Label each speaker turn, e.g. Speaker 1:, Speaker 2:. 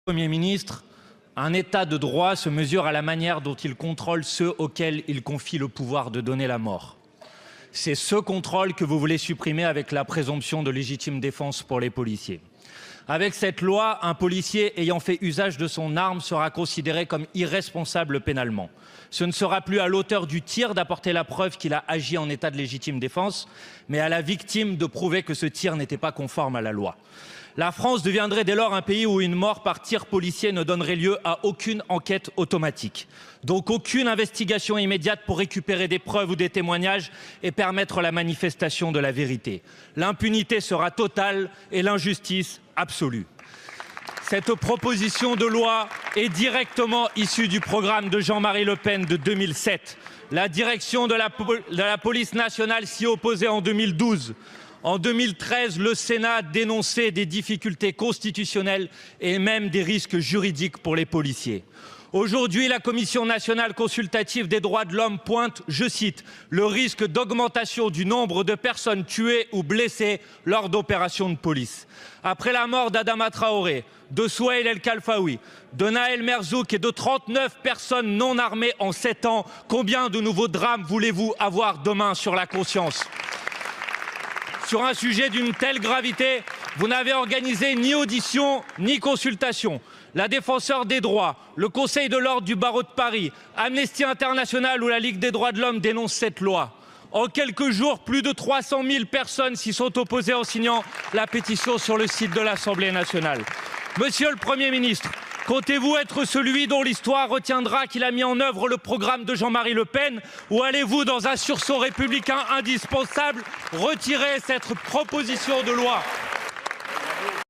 Speaker 1: Premier ministre, un État de droit se mesure à la manière dont il contrôle ceux auxquels il confie le pouvoir de donner la mort. C'est ce contrôle que vous voulez supprimer avec la présomption de légitime défense pour les policiers. Avec cette loi, un policier ayant fait usage de son arme sera considéré comme irresponsable pénalement. Ce ne sera plus à l'auteur du tir d'apporter la preuve qu'il a agi en état de légitime défense, mais à la victime de prouver que ce tir n'était pas conforme à la loi. La France deviendrait dès lors un pays où une mort par tir policier ne donnerait lieu à aucune enquête automatique. Donc aucune investigation immédiate pour récupérer des preuves ou des témoignages et permettre la manifestation de la vérité. L'impunité sera totale et l'injustice absolue. Cette proposition de loi est directement issue du programme de Jean-Marie Le Pen de 2007. La direction de la police nationale s'y opposait en 2012. En 2013, le Sénat dénonçait des difficultés constitutionnelles et même des risques juridiques pour les policiers. Aujourd'hui, la Commission nationale consultative des droits de l'homme pointe, je cite, le risque d'augmentation du nombre de personnes tuées ou blessées lors d'opérations de police. Après la mort d'Adama Traoré, de Souheil El Khalfaoui, de Nahel Merzouk et de 39 personnes non armées en 7 ans, combien de nouveaux drames voulez-vous avoir demain sur la conscience ? Sur un sujet d'une telle gravité, vous n'avez organisé ni audition ni consultation. La Défenseure des droits, le Conseil de l'ordre du barreau de Paris, Amnesty International ou la Ligue des droits de l'homme dénoncent cette loi. En quelques jours, plus de 300 000 personnes s'y sont opposées en signant la pétition sur le site de l'Assemblée nationale. Monsieur le Premier ministre, comptez-vous être celui dont l'histoire retiendra qu'il a mis en œuvre le programme de Jean-Marie Le Pen, ou allez-vous, dans un sursaut républicain indispensable, retirer cette proposition de loi ?